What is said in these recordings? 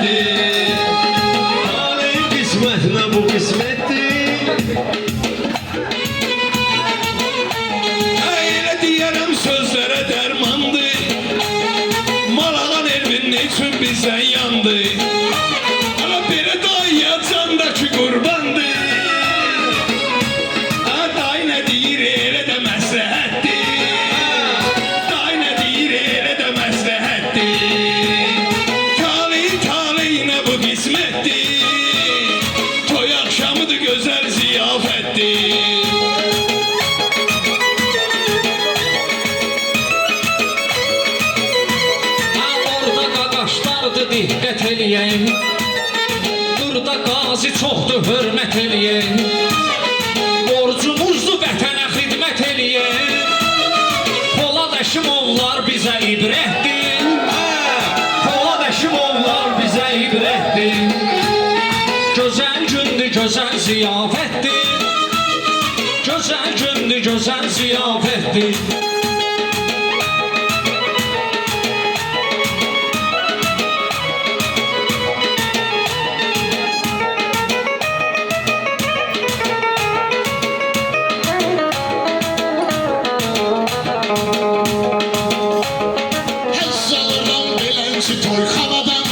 ziyafetdir. Taleyin kısmetine bu kısmettir. Öyle diyerem sözlere dermandı. Malağan Elvin için bizden yandı. Ama biri dayıya candaki kurbandı. Dayı ne deyir elə də məsləhətdir. Dayı ne deyir elə də məsləhətdir. Taleyinə bu qismətdir. Toy akşamıdır gözəl ziyafətdir. Orada qaqaşlardır diqqət eləyək. Burada qazi çoxdur hörmət eləyək. Borcumuzdur vətənə xidmət eləyək. Polad Həşimovlar bizə ibrətdir. Polad Həşimovlar bizə ibrətdir. Gözəl gündür, gözəl ziyafətdir. Gözəl gündür, gözəl ziyafətdir. Toy havadan,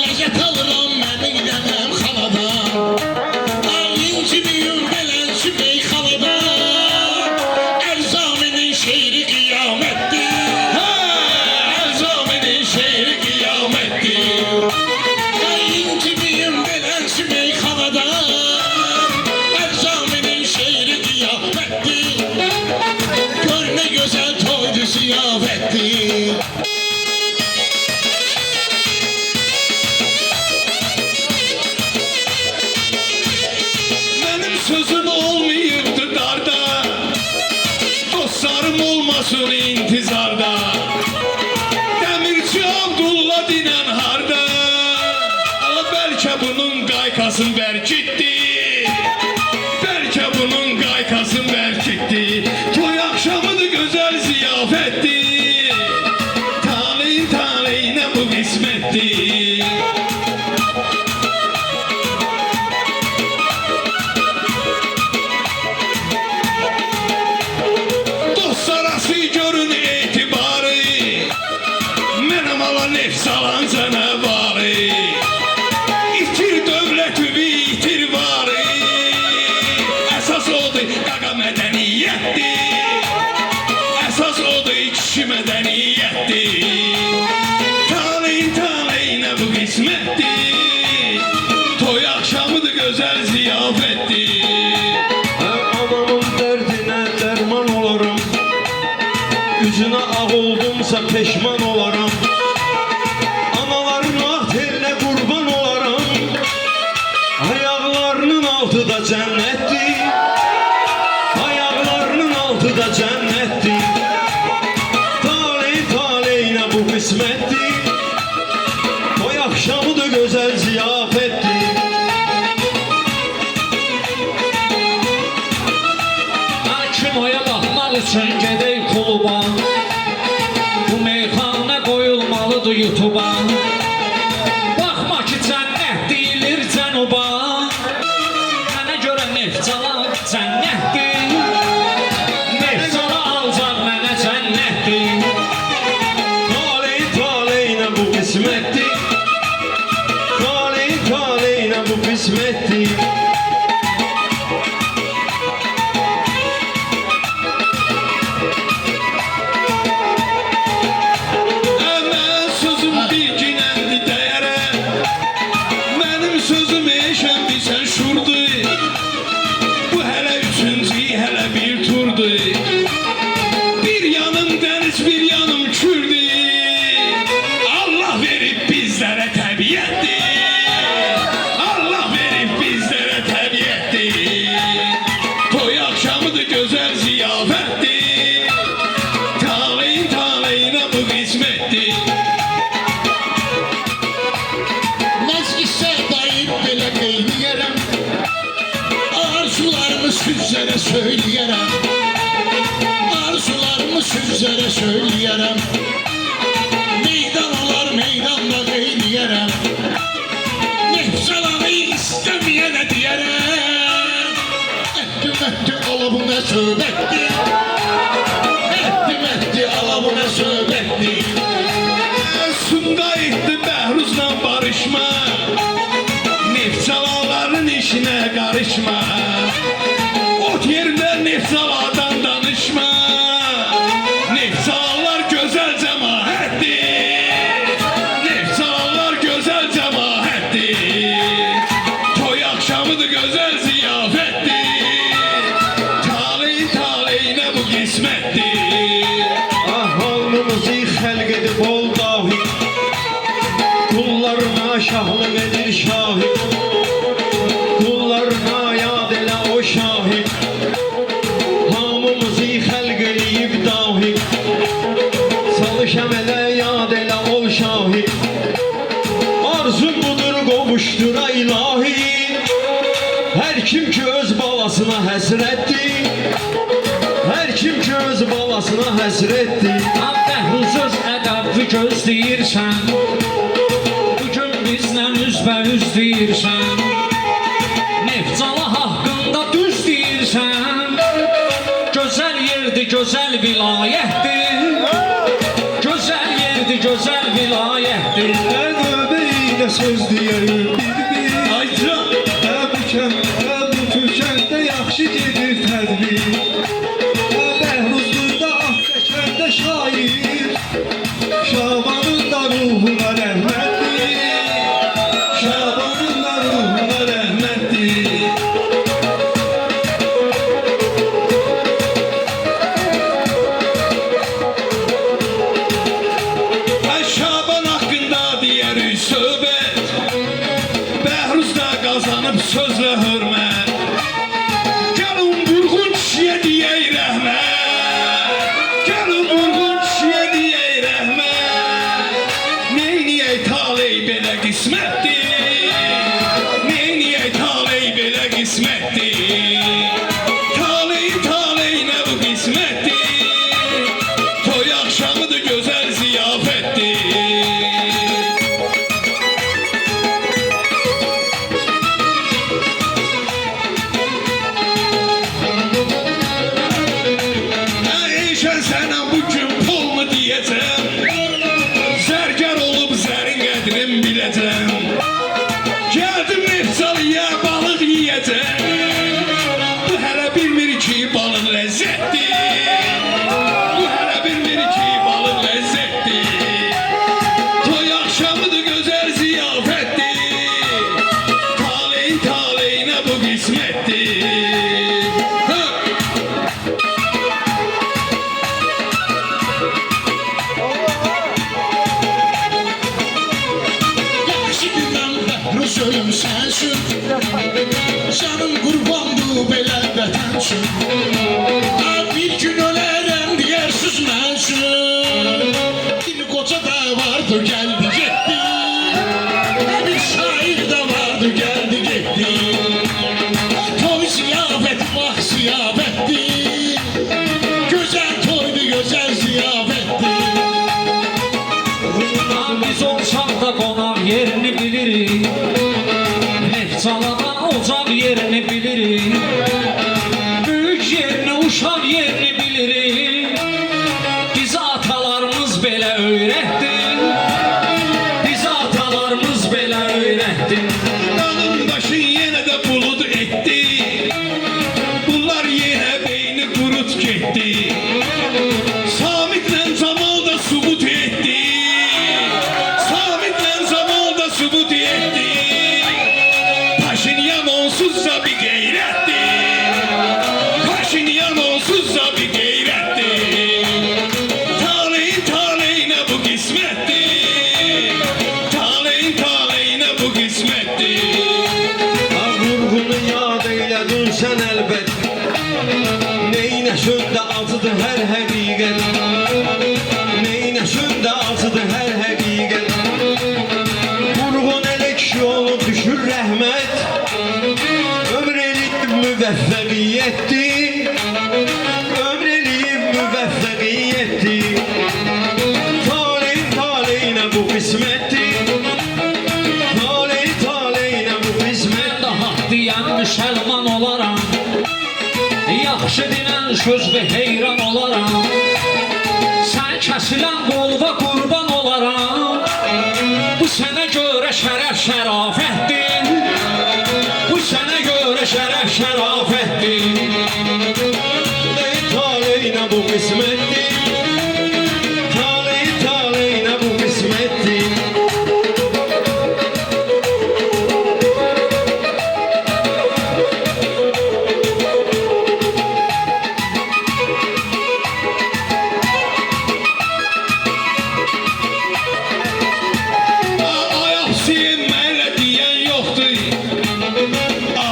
lezzet alırım ben gidemem havadan. Ayinci büyür belenci meyhanadan. Erzamenin şehri kıyamettir. Erzamenin şehri kıyamettir. Ayinci büyür belenci meyhanadan. Erzamenin şehri kıyamettir. Gör ne güzel toydu ziyafettir. Sözüm olmayıptı darda, dostlarım olmasın intizarda. Demirci Abdullah dinen harda, ama belki bunun qaykasın berkitti. Belki bunun qaykasın berkitti. Toy akşamıdır güzel ziyafettir. Taleyinə bu qismettir. Görün etibarı, mənim ala nefs alan canavarı. İtir dövləti, itir varı. Əsas odur qaqa mədəniyyətdir. Əsas odur kişi mədəniyyətdir. Taleyinə bu qismətdir. Toy akşamıdır gözəl ziyafətdir. Anamın dərdinə dərman olurum. Yüzüne ağ oldumsa peşman olaram. Anaların ah teline kurban olaram. Ayaklarının altı da cennettir. Ayaklarının altı da cennettir. Taleyinə bu kısmettir. Toy akşamı da güzel ziyafettir. Kim oya baxmaq üçün gedək kluba. Bu meyxana qoyulmalıdır YouTube'a. Baxma ki cənnət deyilir cənuba. Mənə görə Neftçala cənnətdir. Neftçala alacaq mənə cənnətdir. Taleyinə bu qismətdir. Taleyinə bu qismətdir. Sözüm eşen bir sen şurdu. Bu hele üçüncü hele bir turdu. Bir yanım deniz bir yanım kürdü. Allah verip bizlere tabiyetti. Allah verip bizlere tabiyetti. Toy akşamıdır güzel ziyafetti. Taleyinə bu kısmetti. Arzularımı sizlere söyleyerem. Arzularımı sizlere söyleyerem. Meydan olar meydanda eyleyerem. ala bu ne söhbettir Mehdi ala bu ne söhbettir Sumqayıtdı Bəhruzla barışma Neftçalaların işine karışma Ot yerinde neftçaladan danışma Neftçalalar güzel cemaattir Neftçalalar güzel cemaattir Toy akşamıdır güzel ziyafettir Taleyine bu qismətdir Ah alnımızı xəlq edib ol dahi Kullarına şahlıq edir şahid Kullarına yad elə o şahid Hamımızı xəlq edib dahi Çalış əmələ yad elə ol şahid Arzum budur qovuşdura ilahi Hər kim ki öz balasına həsrətdir Hər kim ki öz balasına həsrətdir Bəhruz öz ədəbi gözləyirsən Bugün bizdən üzbəüz deyirsən Neftçala haqqında düz deyirsən Gözəl yerdir, gözəl vilayətdir Gözəl yerdir, gözəl vilayətdir Növbə ilə söz deyərim bir Ayca Bu kəndə, bu türkəndə yaxşı gedir tədbir Bəhruzluqda Ağdəkəndə şair Şabanın da ruhuna rəhmətdir Şabanın da ruhuna rəhmətdir Ay Şaban haqqında deyərik söhbət Bəhruz da qazanıb sözlə hörmət Gəlin vurğun kişiyə deyək rəhmət Gəlin vurğun kişiyə deyək rəhmət Neyniyək taley belə qismətdir Neyniyək taley belə qismətdir Taleyinə bu qismətdir Toy axşamıdır gözəl ziyafətdir Eyşən sənə bugün pul mu diyəcəm Zərgər olub zərin qədrim biləcəm Gəldim Neftçalıya balıq yiyəcəm Bu hələ bilmir ki balıq ləzzətdir Bu hələ bilmir ki balıq ləzzətdir Toy axşamıdır gözəl ziyafətdir Taleyinə bu qismətdir Hə! Yaxşı gündən Bəhruz ölüm sənsin Canım qurbandı belə vətən üçün Bir gün ölərəm deyərsiz mən üçün Bir qoca da vardı gəldi getdi Bir şair də vardı gəldi getdi Toy ziyafət bax ziyafətdir Gözəl toydu gözəl ziyafətdir Biz olsaq da qonaq yerini bilirik Neftçaladan ocaq yerini bilirik Böyük söz ve heyran olaram. Sen kesilen qolda qurban olaram. Bu sənə görə şərəf şərafətdir. Bu sənə görə şərəf şərafətdir. Taleyna bu kısmettir. Taleyna bu kısmettir. Ay Hüseyin mənlə deyən yoxdur.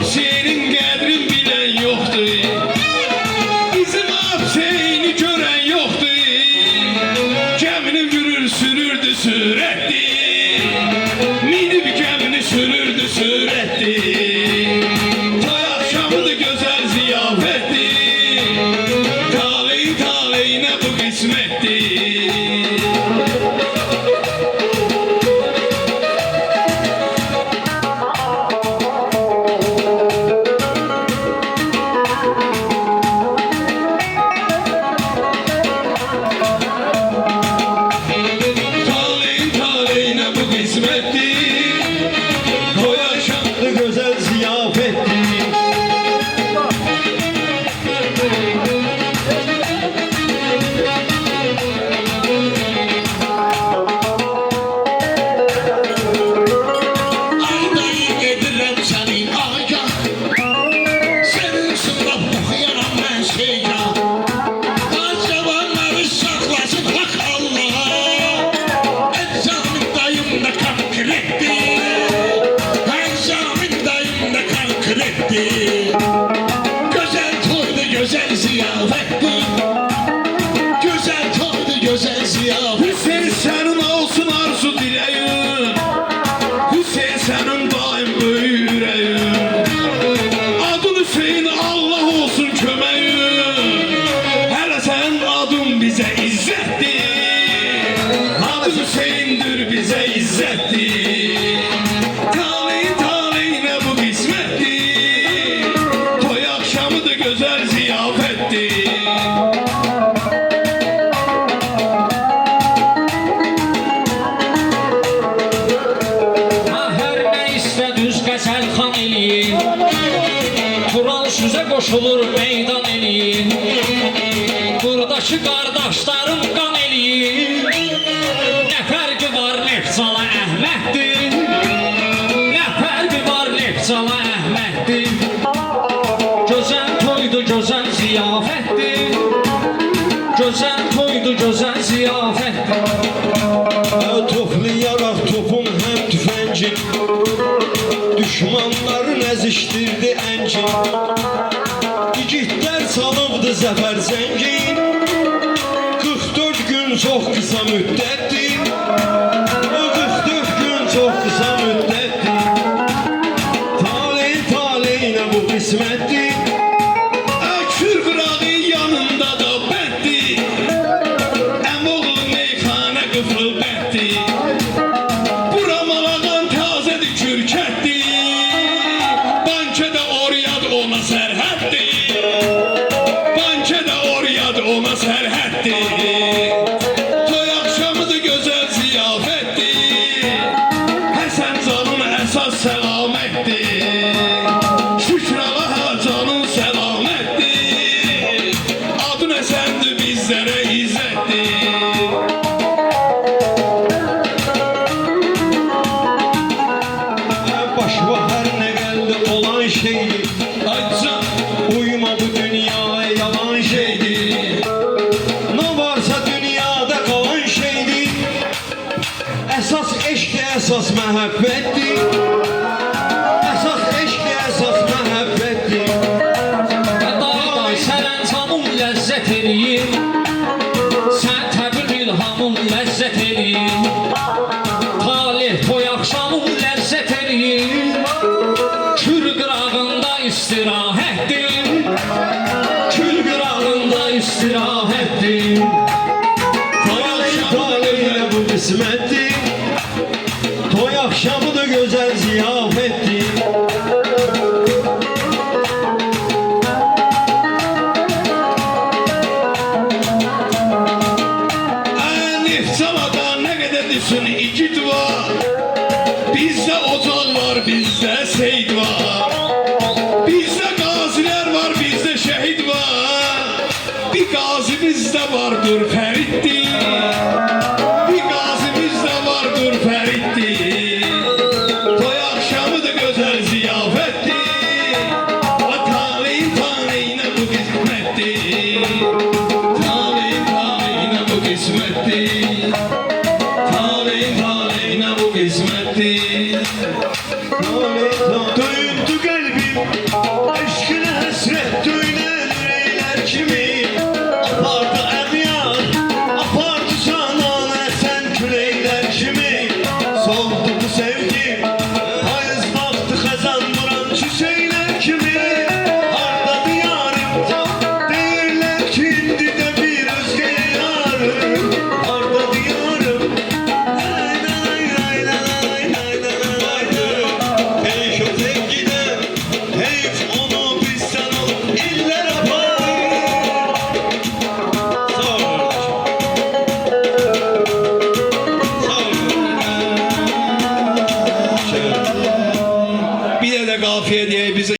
Hüseynin qədrin bilən yoxdur. Bizim Hüseyni görən yoxdur. Gəmini yürür sürürdü sürətli. Minib gəmini sürürdü sürətli. Toy axşamıdır gözəl ziyafətdir. Taleyna bu qismətdir. Taleyna bu kısmettir. Toy akşamı Güzel ziyafettir. Ay dayı edirəm səni agah. Sənin sınırab oxuyaram mən şeygah. Az cavanları saxlasın hak Allah. Əczamin dayım da konkretdir. Əczamin dayım da konkretdir. Gözəl toydu, gözəl ziyafətdir. Gözəl toydu, gözəl ziyafətdir. Hüseyin senin olsun arzu dileğin. Hüseyin senin daim böyük yüreğin. Adın Hüseyin Allah olsun kömeğin. Hele sen adın bize izzettir. Adın Hüseyin'dir bize izzettir. Taleyna bu kısmettir. Toy akşamıdır güzel ziyafettir. Ha hər nə istə düz qəzəl xan eləyir. Tural süzə qoşulur meydan eləyir. Buradakı qardaşlarım qan eləyir. Nə fərqi var Neftçala Əhməddir. Nə fərqi var Neftçala Əhməddir. Gözəl toydu, gözəl ziyafətdir. Gözəl toydu, gözəl ziyafətdir. Toplayarak topun hem tüfengin. Düşmanların eziştirdi encin. İgitler salıbdı zəfər zəngin. 44 gün çok kısa müddettir. O 44 gün çok kısa müddettir. Taleyna bu kısmettir. Akşur qırağı yanında da bənddir. Əmoğlu meyxana qıfıl bənddir. Buramalağan tazədir kürkətdir. Bankədə oryad ona sərhəddir. Bankədə oryad ona sərhəddir. Toy axşamıdır gözəl ziyafətdir. Həsən canın əsas səlamətdir. Şükür Allaha canın səlamətdir. Adın Həsəndir bizlərə izzətdir. Başıma her ne geldi olan şeydi. Açsan Uyuma bu dünyaya yalan şeydi. Ne varsa dünyada kalan şeydi. Esas eşki esas məhəbbətdir. Esas eşki esas məhəbbətdir. Day sərəncamın ləzzət eləyir. Sən təbil ilhamın ləzzət eləyir. Talih toy axşamın ləzzət eləyir. Kür qırağında istirahətdir. Kür qırağında istirahətdir. Taleyna bu kısmettir. Toy akşamı da güzel ziyafettir. Bizde ocaq var, bizde seyid var. Bizde gaziler var, bizde şehit var. Bir gazimiz de vardır Ferit'tir. Bir gazimiz de vardır Ferit'tir. Toy akşamı da güzel ziyafettir. Taleyim taleyine bu kısmettir. Taleyim taleyine bu kısmettir. Taleyine bu kısmettir. Döyündü qəlbim